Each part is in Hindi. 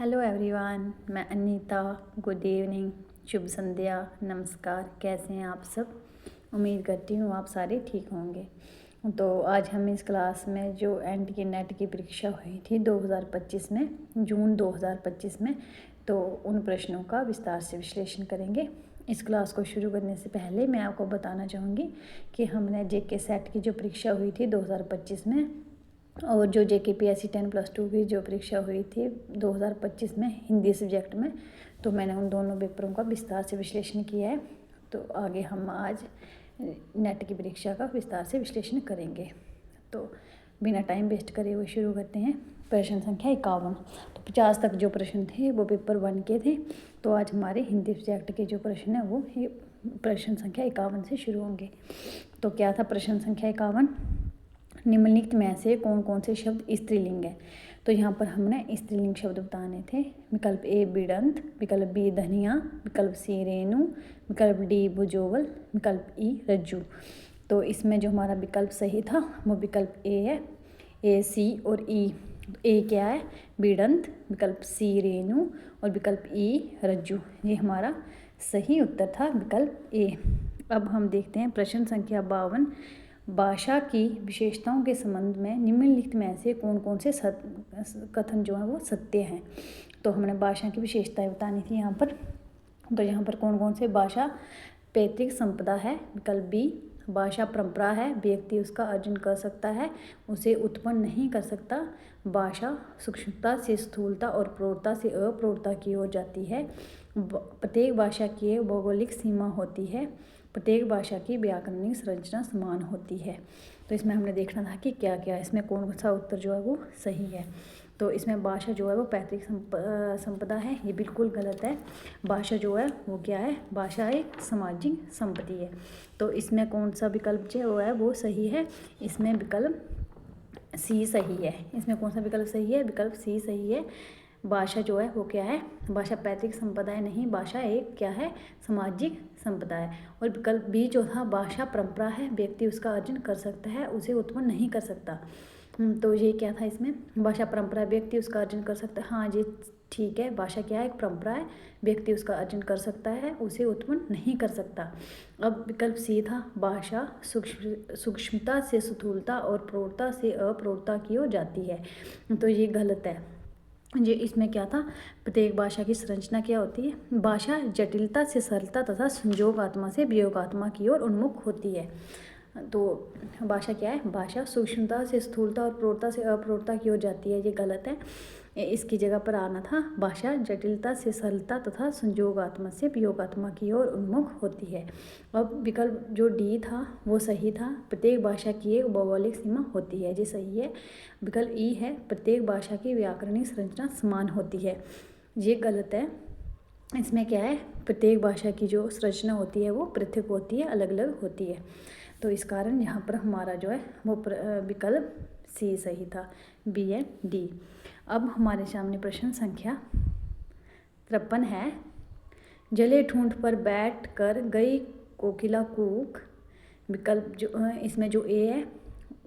हेलो एवरीवन, मैं अनीता। गुड इवनिंग, शुभ संध्या, नमस्कार। कैसे हैं आप सब? उम्मीद करती हूँ आप सारे ठीक होंगे। तो आज हम इस क्लास में जो एंड की नेट की परीक्षा हुई थी 2025 में, जून 2025 में, तो उन प्रश्नों का विस्तार से विश्लेषण करेंगे। इस क्लास को शुरू करने से पहले मैं आपको बताना चाहूँगी कि हमने जेके सेट की जो परीक्षा हुई थी 2025 में और जो JKPSC 10+2 की जो परीक्षा हुई थी 2025 में हिंदी सब्जेक्ट में, तो मैंने उन दोनों पेपरों का विस्तार से विश्लेषण किया है। तो आगे हम आज नेट की परीक्षा का विस्तार से विश्लेषण करेंगे। तो बिना टाइम वेस्ट करे हुए शुरू करते हैं। प्रश्न संख्या 51। तो 50 तक जो प्रश्न थे वो पेपर 1 के थे। तो आज हमारे हिंदी सब्जेक्ट के जो प्रश्न है वो प्रश्न संख्या 51 से शुरू होंगे। तो क्या था प्रश्न संख्या 51? निम्नलिखित में से कौन कौन से शब्द स्त्रीलिंग है? तो यहाँ पर हमने स्त्रीलिंग शब्द बताने थे। विकल्प ए बिडंत, विकल्प बी धनिया, विकल्प सी रेणु, विकल्प डी बुजोवल, विकल्प ई रज्जू। तो इसमें जो हमारा विकल्प सही था वो विकल्प ए है। ए, सी और ई। ए क्या है? बिडंत, विकल्प सी रेणु और विकल्प ई रज्जू। ये हमारा सही उत्तर था, विकल्प ए। अब हम देखते हैं प्रश्न संख्या 52। भाषा की विशेषताओं के संबंध में निम्नलिखित में से कौन कौन से कथन जो है वो सत्य हैं? तो हमने भाषा की विशेषताएं बतानी थी यहाँ पर। तो यहाँ पर कौन कौन से? भाषा पैतृक संपदा है, विकल्प बी। भाषा परंपरा है, व्यक्ति उसका अर्जन कर सकता है, उसे उत्पन्न नहीं कर सकता। भाषा सूक्ष्मता से स्थूलता और प्रौढ़ता से अप्रौढ़ता की ओर जाती है। प्रत्येक भाषा की एक भौगोलिक सीमा होती है। प्रत्येक भाषा की व्याकरणिक संरचना समान होती है। तो इसमें हमने देखना था कि क्या क्या इसमें कौन सा उत्तर जो है वो सही है। तो इसमें भाषा जो है वो पैतृक संपदा है, ये बिल्कुल गलत है। भाषा जो है वो क्या है? भाषा एक सामाजिक संपत्ति है। तो इसमें कौन सा विकल्प जो है वो सही है? इसमें विकल्प सी सही है। इसमें कौन सा विकल्प सही है? विकल्प सी सही है। भाषा जो है वो क्या है? भाषा पैतृक संपदा है नहीं, भाषा एक क्या है? सामाजिक संपदा है। और विकल्प बी जो था, भाषा परंपरा है, व्यक्ति उसका अर्जन कर सकता है, उसे उत्पन्न नहीं कर सकता। तो ये क्या था इसमें? भाषा परंपरा, व्यक्ति उसका अर्जन कर सकता है। हाँ, ये ठीक है। भाषा क्या है? एक परंपरा है, व्यक्ति उसका अर्जन कर सकता है, उसे उत्पन्न नहीं कर सकता। अब विकल्प सी था, भाषा सूक्ष्मता से स्थूलता और प्रौढ़ता से अप्रौढ़ता की ओर जाती है। तो ये गलत है। ये इसमें क्या था? प्रत्येक भाषा की संरचना क्या होती है? भाषा जटिलता से सरलता तथा संयोगात्मा से वियोगात्मा की ओर उन्मुख होती है। तो भाषा क्या है? भाषा सूक्ष्मता से स्थूलता और प्रौढ़ता से अप्रौढ़ता की ओर जाती है, ये गलत है। इसकी जगह पर आना था, भाषा जटिलता से सरलता तथा संयोगात्मा से वियोगात्मा की ओर उन्मुख होती है। अब विकल्प जो डी था वो सही था। प्रत्येक भाषा की एक भौगोलिक सीमा होती है, ये सही है। विकल्प ई है, प्रत्येक भाषा की व्याकरणिक संरचना समान होती है, ये गलत है। इसमें क्या है? प्रत्येक भाषा की जो संरचना होती है वो पृथक होती है, अलग अलग होती है। तो इस कारण यहाँ पर हमारा जो है वो विकल्प सी सही था, बी एंड डी। अब हमारे सामने प्रश्न संख्या 53 है। जले ठूंठ पर बैठ कर गई कोकिला कूक। विकल्प जो इसमें जो ए है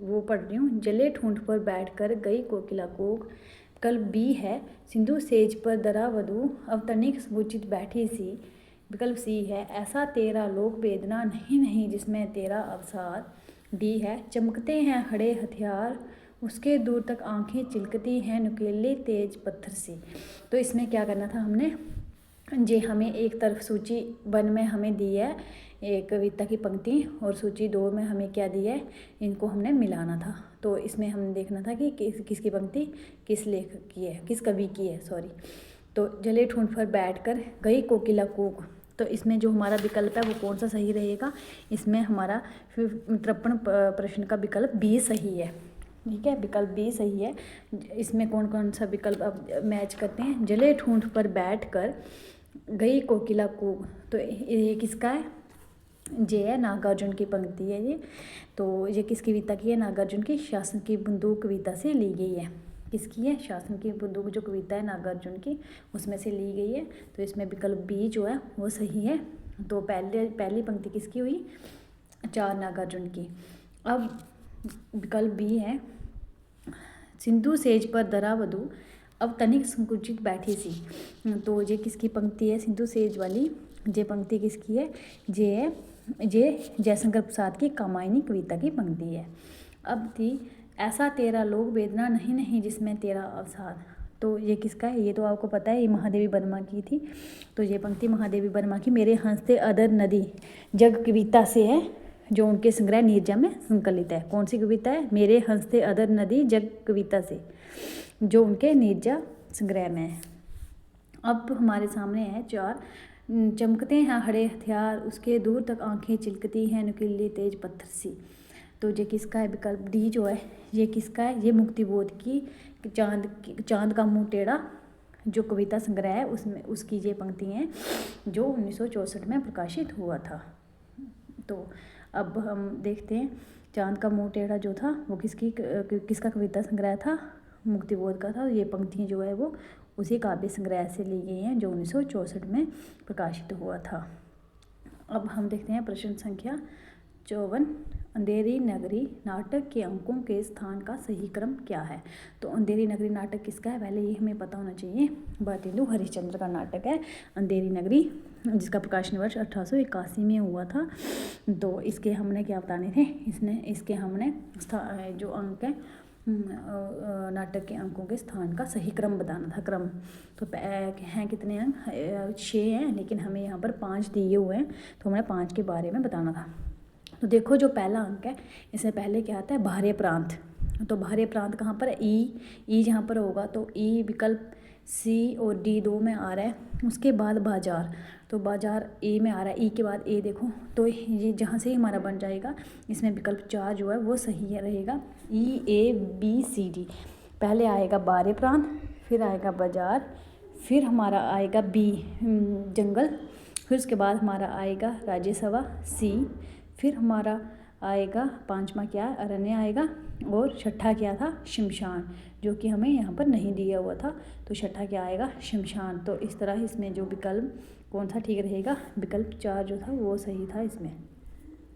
वो पढ़ रही हूँ, जले ठूंठ पर बैठ कर गई कोकिला कूक। विकल्प बी है, सिंधु सेज पर दरा वधू अवतनिक समुचित बैठी सी। विकल्प सी है, ऐसा तेरा लोक वेदना नहीं नहीं जिसमें तेरा अवसाद। डी है, चमकते हैं खड़े हथियार उसके दूर तक आंखें चिलकती हैं नुकीले तेज पत्थर सी। तो इसमें क्या करना था हमने? जी, हमें एक तरफ सूची 1 में हमें दी है एक कविता की पंक्ति और सूची 2 में हमें क्या दी है? इनको हमने मिलाना था। तो इसमें हम देखना था कि किसकी पंक्ति किस लेखक की है, किस कवि की है, सॉरी। तो जले ठूंठ पर बैठकर गई कोकिला कूक। तो इसमें जो हमारा विकल्प है वो कौन सा सही रहेगा? इसमें हमारा 53 प्रश्न का विकल्प बी सही है। ठीक है, विकल्प बी सही है। इसमें कौन कौन सा विकल्प अब मैच करते हैं? जले ठूंठ पर बैठकर गई कोकिला कूक। तो ये किसका है? जे है, नागार्जुन की पंक्ति है ये। तो ये किस कविता की है? नागार्जुन की शासन की बंदूक कविता से ली गई है। किसकी है? शासन की बंदूक जो कविता है नागार्जुन की, उसमें से ली गई है। तो इसमें विकल्प बी जो है वो सही है। तो पहली पंक्ति किसकी हुई? 4 नागार्जुन की। अब विकल्प बी है, सिंधु सेज पर दरा वधू अब तनिक संकुचित बैठी सी। तो ये किसकी पंक्ति है? सिंधु सेज वाली। ये पंक्ति किसकी है? ये जयशंकर प्रसाद की कामायनी कविता की पंक्ति है। अब थी ऐसा तेरा लोक वेदना नहीं नहीं जिसमें तेरा अवसाद। तो ये किसका है? ये तो आपको पता है, ये महादेवी वर्मा की थी। तो ये पंक्ति महादेवी वर्मा की मेरे हंसते अदर नदी जग कविता से है, जो उनके संग्रह नीरजा में संकलित है। कौन सी कविता है? मेरे हंसते अदर नदी जग कविता से, जो उनके नीरजा संग्रह में है। अब हमारे सामने है 4। चमकते हैं हरे हथियार, उसके दूर तक आंखें चिलकती हैं नुकीली तेज पत्थर सी। तो ये किसका है? विकल्प डी जो है ये किसका है? ये मुक्तिबोध की चांद का मुंह टेढ़ा जो कविता संग्रह है उसमें उसकी ये पंक्ति हैं, जो 1964 में प्रकाशित हुआ था। तो अब हम देखते हैं चांद का मुंह टेढ़ा जो था वो किसका कविता संग्रह था? मुक्तिबोध का था। ये पंक्तियाँ जो है वो उसी काव्य संग्रह से ली गई हैं जो 1964 में प्रकाशित हुआ था। अब हम देखते हैं प्रश्न संख्या 54। अंधेरी नगरी नाटक के अंकों के स्थान का सही क्रम क्या है? तो अंधेरी नगरी नाटक किसका है? पहले ये हमें पता होना चाहिए। भारतेंदु हरिश्चंद्र का नाटक है अंधेरी नगरी, जिसका प्रकाशन वर्ष 1881 में हुआ था। तो इसके हमने क्या बताने थे? इसके हमने जो अंक है नाटक के अंकों के स्थान का सही क्रम बताना था। क्रम तो हैं कितने अंक? 6 हैं, लेकिन हमें यहाँ पर 5 दिए हुए हैं, तो हमें 5 के बारे में बताना था। तो देखो जो पहला अंक है, इससे पहले क्या आता है? बाहरी प्रांत। तो बाहरी प्रांत कहाँ पर है? ई जहाँ पर होगा तो ई विकल्प सी और डी 2 में आ रहा है। उसके बाद बाजार, तो बाजार ए में आ रहा है। ई के बाद ए देखो, तो ये जहाँ से ही हमारा बन जाएगा, इसमें विकल्प 4 जो है वो सही है रहेगा। ई ए बी सी डी, पहले आएगा बाहरी प्रांत, फिर आएगा बाजार, फिर हमारा आएगा बी जंगल, फिर उसके बाद हमारा आएगा राज्यसभा सी, फिर हमारा आएगा 5वां क्या है? अरण्य आएगा, और छठा क्या था? शमशान, जो कि हमें यहाँ पर नहीं दिया हुआ था। तो छठा क्या आएगा? शमशान। तो इस तरह इसमें जो विकल्प कौन सा ठीक रहेगा? विकल्प 4 जो था वो सही था इसमें।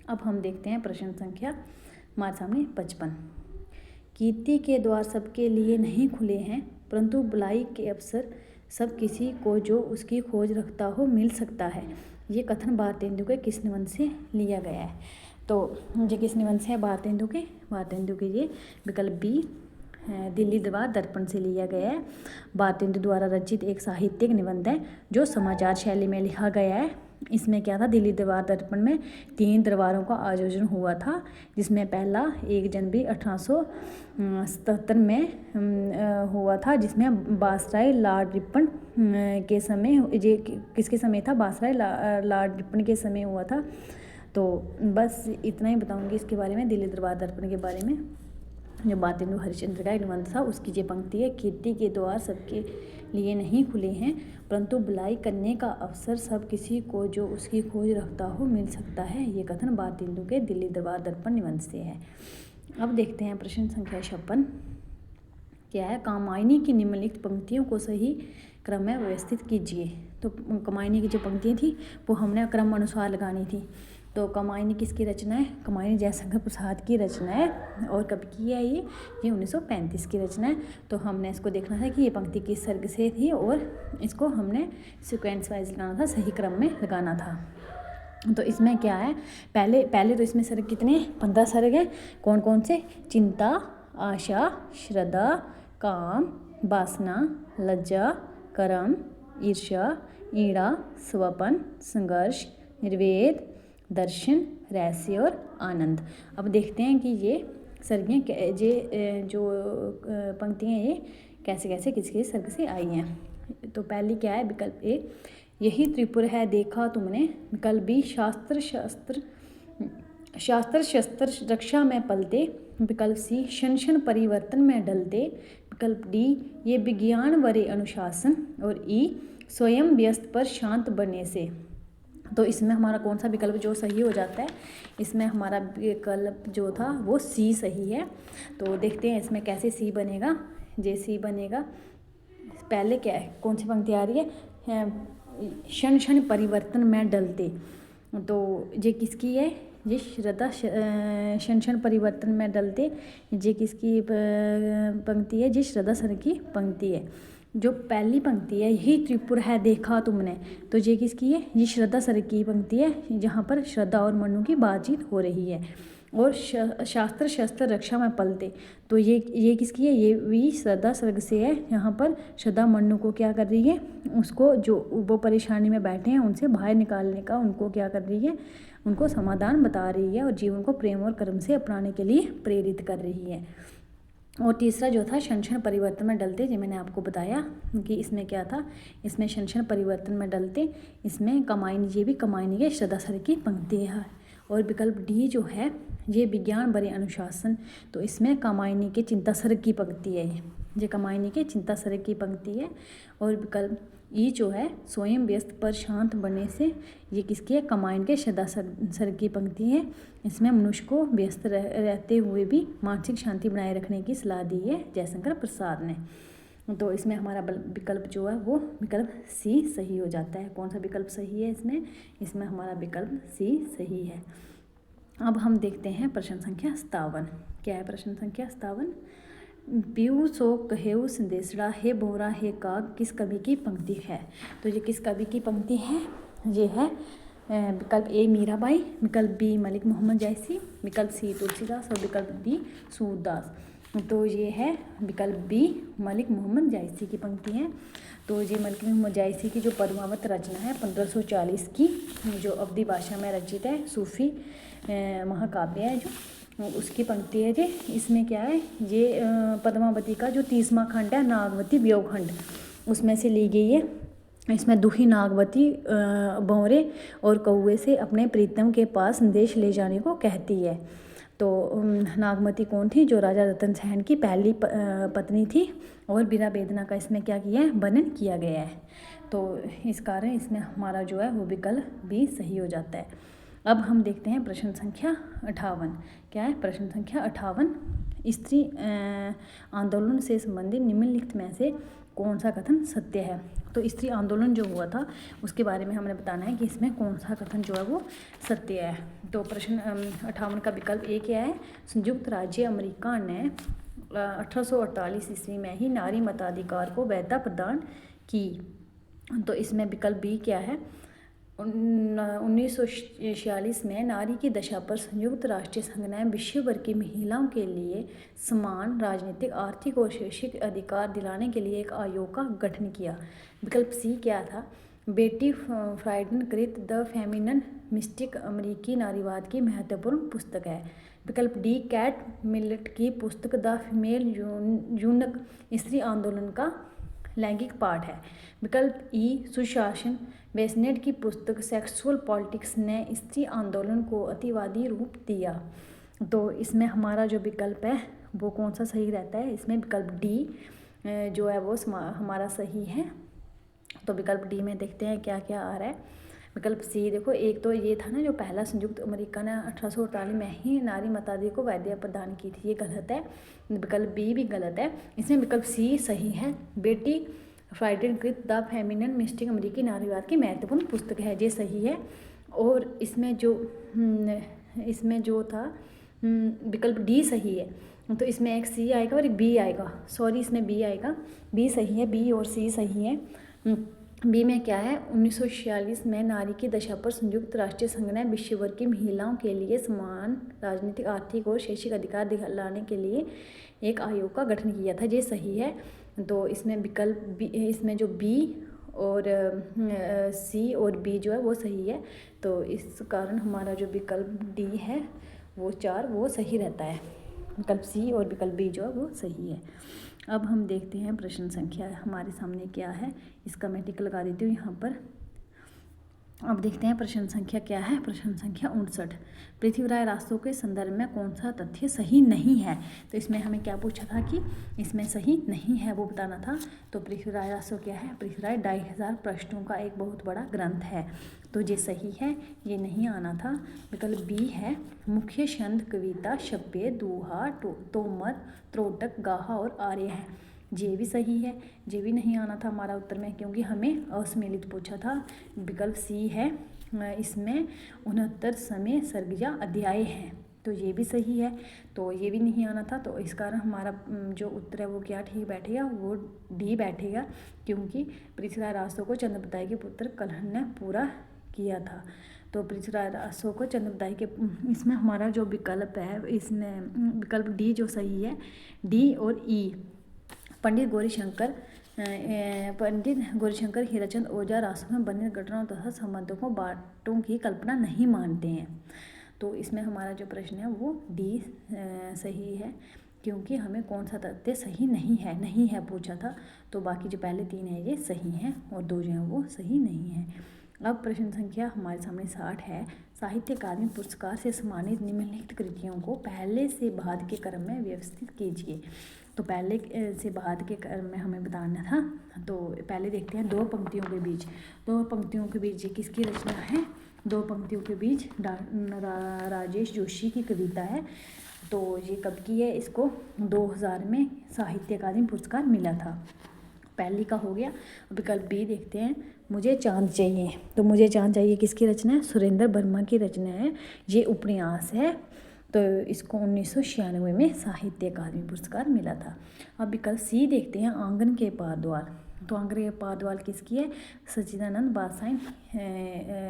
अब हम देखते हैं प्रश्न संख्या हमारे सामने 55। कीर्ति के द्वार सबके लिए नहीं खुले हैं, परंतु बुलाई के अवसर सब किसी को जो उसकी खोज रखता हो मिल सकता है। ये कथन भारतेंदु के किस निबंध से लिया गया है? तो ये किस निबंध से है? भारतेंदु के ये विकल्प बी दिल्ली दरबार दर्पण से लिया गया है। भारतेंदु द्वारा रचित एक साहित्यिक निबंध है जो समाचार शैली में लिखा गया है। इसमें क्या था? दिल्ली दरबार दर्पण में 3 दरबारों का आयोजन हुआ था, जिसमें पहला 1 जनवरी 1877 में हुआ था, जिसमें बासराय लॉर्ड रिपन के समय, ये किसके समय था? बासराय लॉर्ड रिपन के समय हुआ था। तो बस इतना ही बताऊंगी इसके बारे में, दिल्ली दरबार दर्पण के बारे में। जो भारतेंदु हरिश्चंद्र का एक निबंध था उसकी ये पंक्ति है, कीर्ति के द्वार सबके लिए नहीं खुले हैं, परंतु बुलाई करने का अवसर सब किसी को जो उसकी खोज रखता हो मिल सकता है। ये कथन भारतेंदु के दिल्ली दरबार दर्पण निबंध से है। अब देखते हैं प्रश्न संख्या 56 क्या है? कामायनी की निम्नलिखित पंक्तियों को सही क्रम में व्यवस्थित कीजिए। तो कामायनी की जो पंक्तियाँ थी वो हमने क्रम अनुसार लगानी थी। तो कामायनी किसकी रचना है? कामायनी जयशंकर प्रसाद की रचना है, और कब की है ये? 1935 की रचना है। तो हमने इसको देखना था कि ये पंक्ति किस सर्ग से थी, और इसको हमने सीक्वेंस वाइज लगाना था, सही क्रम में लगाना था। तो इसमें क्या है? पहले तो इसमें सर्ग कितने? 15 सर्ग हैं। कौन कौन से? चिंता, आशा, श्रद्धा, काम, वासना, लज्जा, कर्म, ईर्ष्या, ईड़ा, स्वपन, संघर्ष, निर्वेद, दर्शन, रहस्य और आनंद। अब देखते हैं कि ये सर्गियाँ जो पंक्तियाँ ये कैसे कैसे किसके सर्ग से आई हैं। तो पहली क्या है? विकल्प ए, यही त्रिपुर है देखा तुमने। विकल्प बी, शास्त्र शस्त्र रक्षा में पलते। विकल्प सी, क्षण क्षण परिवर्तन में ढलते। विकल्प डी, ये विज्ञान वरे अनुशासन। और ई, स्वयं व्यस्त पर शांत बनने से। तो इसमें हमारा कौन सा विकल्प जो सही हो जाता है? इसमें हमारा विकल्प जो था वो सी सही है। तो देखते हैं इसमें कैसे सी बनेगा। जे सी बनेगा, पहले क्या है? कौन सी पंक्ति आ रही है? क्षण क्षण परिवर्तन में डलते। तो ये किसकी है? ये श्रद्धा क्षण क्षण परिवर्तन में डलते, ये किसकी पंक्ति है? ये श्रद्धा सर की पंक्ति है। जो पहली पंक्ति है, यही त्रिपुर है देखा तुमने, तो ये किसकी है? ये श्रद्धा सर की पंक्ति है, जहाँ पर श्रद्धा और मनु की बातचीत हो रही है। और शास्त्र शस्त्र रक्षा में पलते, तो ये किसकी है? ये भी श्रद्धा सर्ग से है। यहाँ पर श्रद्धा मनु को क्या कर रही है? उसको जो वो परेशानी में बैठे हैं उनसे बाहर निकालने का उनको क्या कर रही है? उनको समाधान बता रही है और जीवन को प्रेम और कर्म से अपनाने के लिए प्रेरित कर रही है। और तीसरा जो था, क्षण क्षण परिवर्तन में डलते, जो मैंने आपको बताया कि इसमें क्या था, इसमें क्षण क्षण परिवर्तन में डलते, इसमें कमायनी, ये भी कमायनी के श्रद्धा सर की पंक्ति है। और विकल्प डी जो है, ये विज्ञान बड़े अनुशासन, तो इसमें कमायनी के चिंता सर की पंक्ति है, ये कमायनी के चिंता सर की पंक्ति है। और विकल्प ई जो है, स्वयं व्यस्त पर शांत बनने से, ये किसकी है? कमायनी के श्रद्धा सर की पंक्ति है। इसमें मनुष्य को व्यस्त रहते हुए भी मानसिक शांति बनाए रखने की सलाह दी है जयशंकर प्रसाद ने। तो इसमें हमारा विकल्प जो है वो विकल्प सी सही हो जाता है। कौन सा विकल्प सही है इसमें हमारा विकल्प सी सही है। अब हम देखते हैं प्रश्न संख्या 57। क्या है प्रश्न संख्या 57? पीयू सो कहेऊ संदेशड़ा हे बोरा हे काग किस कवि की पंक्ति है? तो ये किस कवि की पंक्ति है? ये है विकल्प ए मीराबाई, विकल्प बी मलिक मोहम्मद जैसी, विकल्प सी तुलसीदास और विकल्प डी सूरदास। तो ये है विकल्प बी मलिक मोहम्मद जैसी की पंक्ति है। तो ये मलिक मोहम्मद जैसी की जो पद्मावत रचना है 1540 की, जो अवधी भाषा में रचित है, सूफी महाकाव्य है जो, उसकी पंक्ति है जी। इसमें क्या है? ये पद्मावती का जो 30वां खंड है, नागवती वियोग खंड, उसमें से ली गई है। इसमें दुखी नागवती भंवरे और कौवे से अपने प्रीतम के पास संदेश ले जाने को कहती है। तो नागमती कौन थी? जो राजा रतन सेन की पहली पत्नी थी। और बीरा बेदना का इसमें क्या किया है? वर्णन किया गया है। तो इस कारण इसमें हमारा जो है वो विकल्प भी सही हो जाता है। अब हम देखते हैं प्रश्न संख्या 58। क्या है प्रश्न संख्या 58? स्त्री आंदोलन से संबंधित निम्नलिखित में से कौन सा कथन सत्य है? तो स्त्री आंदोलन जो हुआ था उसके बारे में हमने बताना है कि इसमें कौन सा कथन जो है वो सत्य है। तो प्रश्न 58 का विकल्प ए क्या है? संयुक्त राज्य अमेरिका ने 1848 ईस्वी में ही नारी मताधिकार को वैधता प्रदान की। तो इसमें विकल्प बी क्या है? 1946 में नारी की दशा पर संयुक्त राष्ट्र संघ ने विश्व भर की महिलाओं के लिए समान राजनीतिक, आर्थिक और शैक्षिक अधिकार दिलाने के लिए एक आयोग का गठन किया। विकल्प सी क्या था? बेटी फ्राइडन कृत द फेमिनिन मिस्टिक अमेरिकी नारीवाद की महत्वपूर्ण पुस्तक है। विकल्प डी कैट मिलेट की पुस्तक द फीमेल यूनक स्त्री आंदोलन का लैंगिक पाठ है। विकल्प ई सुशासन वेस्नेट की पुस्तक सेक्सुअल पॉलिटिक्स ने स्त्री आंदोलन को अतिवादी रूप दिया। तो इसमें हमारा जो विकल्प है वो कौन सा सही रहता है? इसमें विकल्प डी जो है वो हमारा सही है। तो विकल्प डी में देखते हैं क्या क्या आ रहा है। विकल्प सी देखो, एक तो ये था ना जो पहला संयुक्त अमेरिका ने 1848 में ही नारी मताधिकार को वैधता प्रदान की थी, ये गलत है। विकल्प बी भी गलत है। इसमें विकल्प सी सही है। बेटी फ्राइडन कृत द फेमिनिन मिस्टिक अमेरिकी नारीवाद की महत्वपूर्ण पुस्तक है, ये सही है। और इसमें जो था विकल्प डी सही है। तो इसमें एक सी आएगा और एक बी आएगा, सॉरी इसमें बी आएगा, बी सही है, बी और सी सही है। बी में क्या है? 1946 में नारी की दशा पर संयुक्त राष्ट्र संघ ने विश्व भर की महिलाओं के लिए समान राजनीतिक, आर्थिक और शैक्षिक अधिकार दिलाने के लिए एक आयोग का गठन किया था, ये सही है। तो इसमें विकल्प बी, इसमें जो बी और सी और बी जो है वो सही है। तो इस कारण हमारा जो विकल्प डी है वो 4 वो सही रहता है। विकल्प सी और विकल्प बी जो है वो सही है। अब हम देखते हैं प्रश्न संख्या हमारे सामने क्या है, इसका मैं टिक लगा देती हूँ यहाँ पर। अब देखते हैं प्रश्न संख्या क्या है। प्रश्न संख्या 59, पृथ्वीराज रासो के संदर्भ में कौन सा तथ्य सही नहीं है? तो इसमें हमें क्या पूछा था कि इसमें सही नहीं है वो बताना था। तो पृथ्वीराज रासो क्या है? पृथ्वीराज 2500 पृष्ठों का एक बहुत बड़ा ग्रंथ है, तो ये सही है, ये नहीं आना था। विकल्प बी है मुख्य छंद कविता, शब्द, दोहा, तोमर, त्रोटक, गाहा और आर्य है, ये भी सही है, ये भी नहीं आना था हमारा उत्तर में क्योंकि हमें असम्मिलित पूछा था। विकल्प सी है इसमें 69 समय सर्ग या अध्याय हैं, तो ये भी सही है। तो ये भी नहीं आना था, तो इस कारण हमारा जो उत्तर है वो क्या ठीक बैठेगा, वो डी बैठेगा, क्योंकि पृथ्वीराज रासो को चंद्रबदाई के पुत्र कल्हण ने पूरा किया था। तो पृथ्वीराज रासो को चंद्रबदाई के, इसमें हमारा जो विकल्प है, इसमें विकल्प डी जो सही है, डी और ई। पंडित गौरीशंकर हीराचंद ओझा रासो में बने घटनाओं तथा संबंधों को बातों की कल्पना नहीं मानते हैं। तो इसमें हमारा जो प्रश्न है वो डी सही है, क्योंकि हमें कौन सा तथ्य सही नहीं है पूछा था। तो बाकी जो पहले 3 है ये सही हैं और 2 जो हैं वो सही नहीं हैं। अब प्रश्न संख्या हमारे सामने 60 है। साहित्य अकादमी पुरस्कार से सम्मानित निम्नलिखित कृतियों को पहले से बाद के क्रम में व्यवस्थित कीजिए। तो पहले से बाद के क्रम में हमें बताना था। तो पहले देखते हैं 2 पंक्तियों के बीच। 2 पंक्तियों के बीच ये किसकी रचना है? 2 पंक्तियों के बीच राजेश जोशी की कविता है। तो ये कब की है? इसको 2000 में साहित्य अकादमी पुरस्कार मिला था। पहली का हो गया। विकल्प बी देखते हैं, मुझे चांद चाहिए। तो मुझे चांद चाहिए किसकी रचना है? सुरेंद्र वर्मा की रचना है। ये उपन्यास है। तो इसको 1996 में साहित्य अकादमी पुरस्कार मिला था। अब विकल्प सी देखते हैं, आंगन के पार द्वार। तो आंगन के पार द्वार किसकी है? सच्चिदानंद बादशाह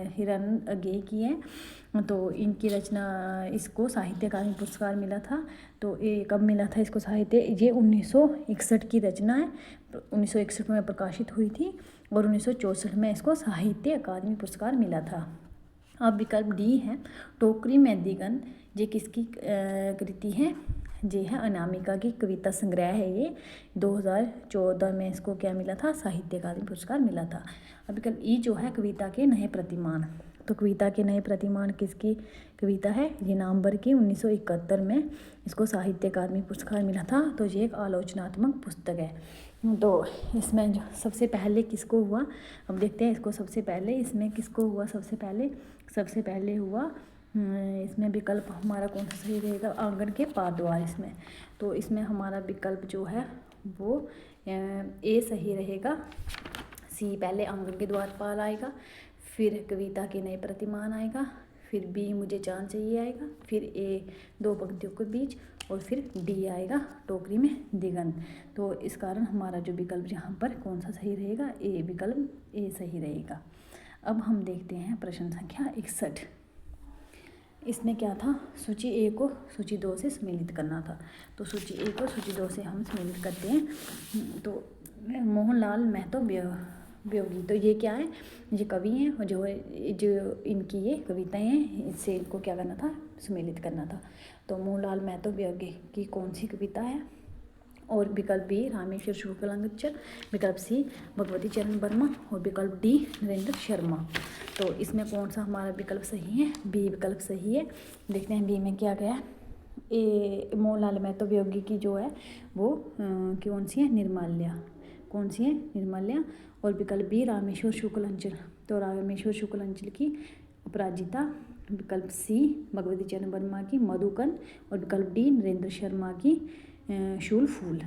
हिरानंद अगेय की है। तो इनकी रचना, इसको साहित्य अकादमी पुरस्कार मिला था। तो ये कब मिला था इसको साहित्य? ये 1961 की रचना है। 1961 में प्रकाशित हुई थी और 1964 में इसको साहित्य अकादमी पुरस्कार मिला था। अब विकल्प डी है, टोकरी में दिगंत। ये किसकी कृति है? ये है अनामिका की कविता संग्रह है। ये 2014 में इसको क्या मिला था? साहित्य अकादमी पुरस्कार मिला था। अब विकल्प ई जो है, कविता के नए प्रतिमान। तो कविता के नए प्रतिमान किसकी कविता है? ये नवंबर की 1971 में इसको साहित्य अकादमी पुरस्कार मिला था। तो ये एक आलोचनात्मक पुस्तक है। तो इसमें जो सबसे पहले किसको हुआ, अब देखते हैं इसको। सबसे पहले इसमें किसको हुआ? सबसे पहले हुआ इसमें विकल्प हमारा कौन सा सही रहेगा? आंगन के पार द्वार इसमें। तो इसमें हमारा विकल्प जो है वो ए सही रहेगा। सी पहले आंगन के द्वार पार आएगा, फिर कविता के नए प्रतिमान आएगा, फिर बी मुझे चांद चाहिए आएगा, फिर ए 2 पंक्तियों के बीच, और फिर डी आएगा टोकरी में दिगंत। तो इस कारण हमारा जो विकल्प यहाँ पर कौन सा सही रहेगा? ए, विकल्प ए सही रहेगा। अब हम देखते हैं प्रश्न संख्या 61। इसमें क्या था? सूची ए को सूची 2 से सम्मिलित करना था। तो सूची ए को सूची 2 से हम सम्मिलित करते हैं। तो मोहनलाल महतो वियोगी, तो ये क्या है? ये कवि हैं और जो इनकी ये कविताएं हैं, इससे इनको क्या करना था? सम्मिलित करना था। तो मोहनलाल महतो वियोगी की कौन सी कविता है? और विकल्प बी रामेश्वर शुक्लाचार्य, विकल्प सी भगवती चरण वर्मा, और विकल्प डी नरेंद्र शर्मा। तो इसमें कौन सा हमारा विकल्प सही है? बी विकल्प सही है। देखते हैं बी में क्या गया। ए मोहनलाल महतो वियोगी की जो है वो कौन सी है? निर्माल्या। कौन सी है? निर्माल्या। और विकल्प बी रामेश्वर शुक्लाचार्य, तो रामेश्वर शुक्लाचार्य की अपराजिता। विकल्प सी भगवती चरण वर्मा की मधुकन, और विकल्प डी नरेंद्र शर्मा की शूल फूल।